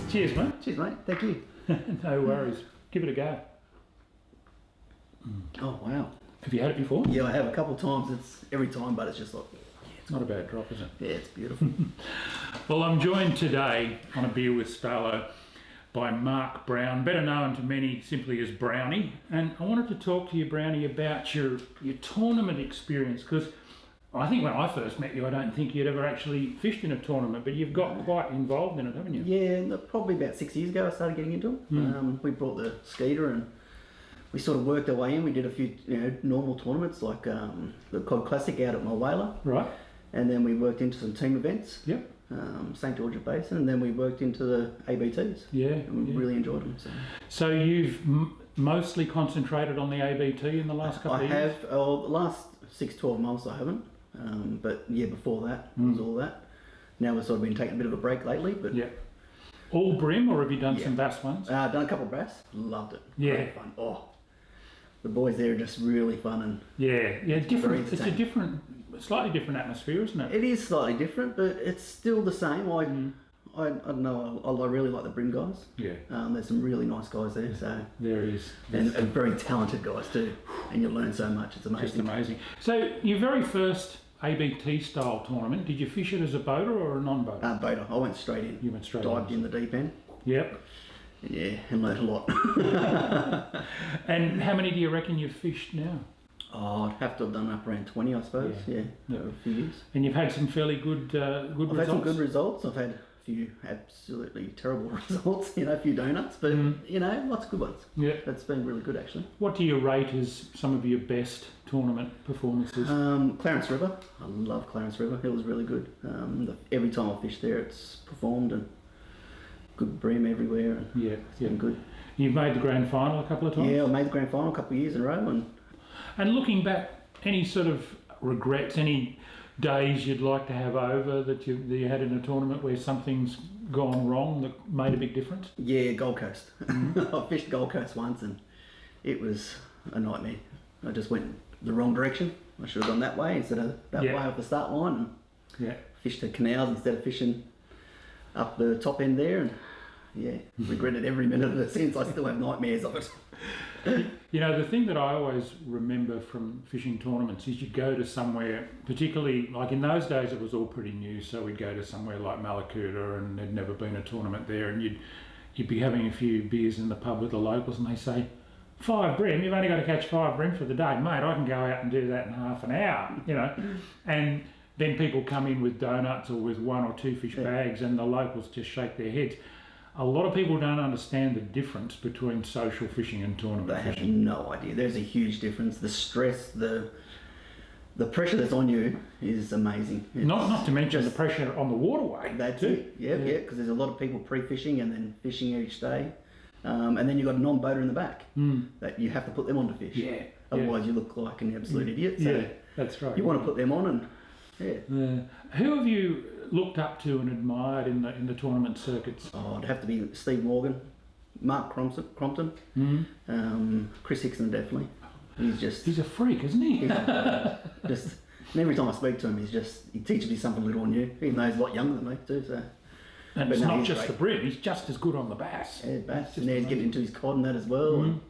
Cheers, mate. Cheers, mate. Thank you. No worries. Give it a go. Oh, wow. Have you had it before? Yeah, I have a couple of times. It's every time, but it's just like, It's not a bad drop, is it? yeah, it's beautiful. Well, I'm joined today on a beer with Starlo by Mark Brown, better known to many simply as Brownie. And I wanted to talk to you, Brownie, about your tournament experience, because I think when I first met you, I don't think you'd ever actually fished in a tournament, but you've got quite involved in it, haven't you? Yeah, probably about 6 years ago I started getting into it. We brought the skeeter and we sort of worked our way in. We did a few normal tournaments like the Cod Classic out at Mulwala. Right. And then we worked into some team events. Yep. St George Basin, and then we worked into the ABTs. Yeah. And we really enjoyed them. So you've mostly concentrated on the ABT in the last couple of years? I have. The last 6-12 months I haven't. But yeah, before that was all that. Now we've sort of been taking a bit of a break lately. But yeah. All brim, or have you done some bass ones? Done a couple of bass. Loved it. Yeah. Great fun. Oh, the boys there are just really fun and different. It's a slightly different atmosphere, isn't it? It is slightly different, but it's still the same. I don't know. I really like the brim guys. Yeah. There's some really nice guys there. So there is, and very talented guys too. And you learn so much. It's amazing. Just amazing. So your very first ABT style tournament, did you fish it as a boater or a non-boater? Boater. I went straight in. You went straight Dived in the deep end. Yep. Yeah, and learnt a lot. And how many do you reckon you've fished now? Oh, I'd have to have done up around 20, I suppose. Yeah, over a few years. And you've had some fairly good results? I've had some good results. I've had a few absolutely terrible results, a few donuts, but, lots of good ones. Yeah. That's been really good, actually. What do you rate as some of your best tournament performances? Clarence River. I love Clarence River. It was really good. Every time I fished there, it's performed and good bream everywhere. And it's been good. You've made the grand final a couple of times? Yeah, I made the grand final a couple of years in a row. And looking back, any sort of regrets, any days you'd like to have over that you had in a tournament where something's gone wrong that made a big difference? Yeah, Gold Coast. I fished Gold Coast once and it was a nightmare. I just went the wrong direction. I should have gone that way instead of that way off the start line. And fished the canals instead of fishing up the top end there. And regretted every minute of it since. I still have nightmares of it. The thing that I always remember from fishing tournaments is you'd go to somewhere, particularly like in those days it was all pretty new, so we'd go to somewhere like Malakuta and there'd never been a tournament there, and you'd be having a few beers in the pub with the locals and they say, 5 bream, you've only got to catch 5 bream for the day. Mate, I can go out and do that in half an hour, And then people come in with donuts or with 1 or 2 fish bags and the locals just shake their heads. A lot of people don't understand the difference between social fishing and tournament fishing. They have no idea. There's a huge difference. The stress, the pressure that's on you is amazing. Not to mention the pressure on the waterway. That's it. Yeah, because there's a lot of people pre-fishing and then fishing each day. And then you've got a non-boater in the back that you have to put them on to fish. Yeah. Otherwise you look like an absolute idiot. So that's right. You want to put them on and Who have you looked up to and admired in the tournament circuits? Oh, it'd have to be Steve Morgan, Mark Crompton, Chris Hickson definitely. He's a freak, isn't he? And every time I speak to him, he teaches me something little new, even though he's a lot younger than me too. So. And it's not just the brim; he's just as good on the bass. Yeah, bass, and he's getting into his cod and that as well. And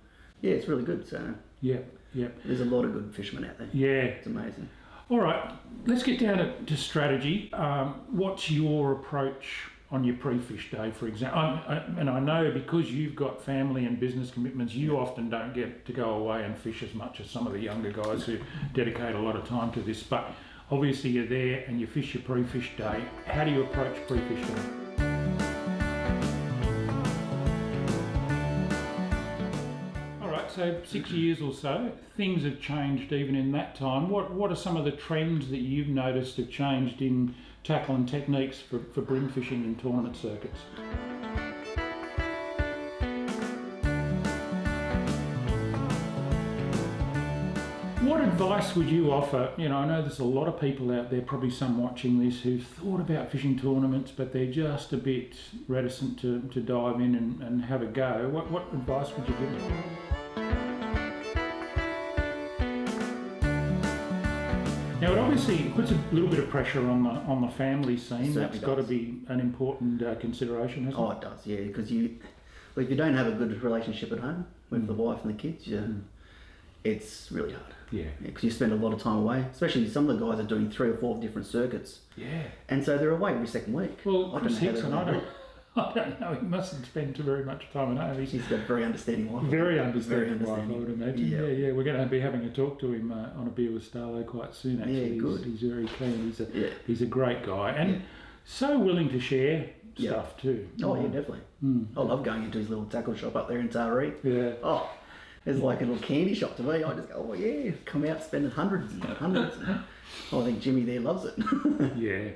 it's really good. So there's a lot of good fishermen out there. Yeah, it's amazing. All right, let's get down to strategy. What's your approach on your pre-fish day, for example? And I know because you've got family and business commitments, you often don't get to go away and fish as much as some of the younger guys who dedicate a lot of time to this. But obviously you're there and you fish your pre-fish day. How do you approach pre-fish day? So 6 years or so, things have changed even in that time. What are some of the trends that you've noticed have changed in tackle and techniques for brim fishing in tournament circuits? What advice would you offer? I know there's a lot of people out there, probably some watching this, who've thought about fishing tournaments, but they're just a bit reticent to dive in and have a go. What advice would you give them? Now it obviously puts a little bit of pressure on the family scene. That's got to does. be an important consideration, hasn't Oh, it does, yeah, because if you don't have a good relationship at home with the wife and the kids, it's really hard. Yeah. Because you spend a lot of time away, especially some of the guys are doing 3 or 4 different circuits. Yeah. And so they're away every second week. Well, I Chris don't know how Hickson, they I do it. don't know. He mustn't spend very much time at home. He's got a very understanding wife. Very understanding wife, I understanding. would imagine. Yeah. Yeah. We're going to be having a talk to him on a beer with Starlo quite soon. Actually, Yeah, good. He's very keen. He's a great guy and Yeah. so willing to share stuff too. Oh, yeah, definitely. I love going into his little tackle shop up there in Taree. Yeah. Oh, it's like a little candy shop to me. I just go, oh yeah, come out spending hundreds and hundreds. I think Jimmy there loves it. Yeah.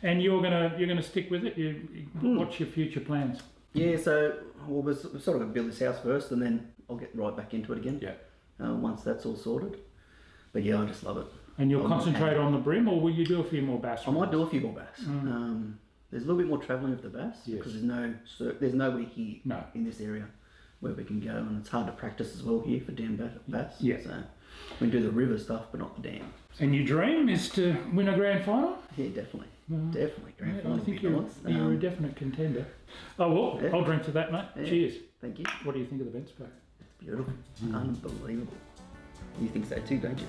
And you're gonna stick with it. What's your future plans? Yeah, so we're sort of going to build this house first, and then I'll get right back into it again. Yeah. Once that's all sorted. But yeah, I just love it. And you'll concentrate on the brim, or will you do a few more bass? I might do a few more bass. There's a little bit more travelling with the bass because there's nowhere here in this area where we can go, and it's hard to practice as well here for dam bass. Yeah. So we can do the river stuff, but not the dam. And your dream is to win a grand final? Yeah, definitely. Definitely. Grand final. I think you're a definite contender. Oh, well, Yeah. I'll drink to that, mate. Yeah. Cheers. Thank you. What do you think of the bench spoke? Beautiful. Unbelievable. You think so too, don't you?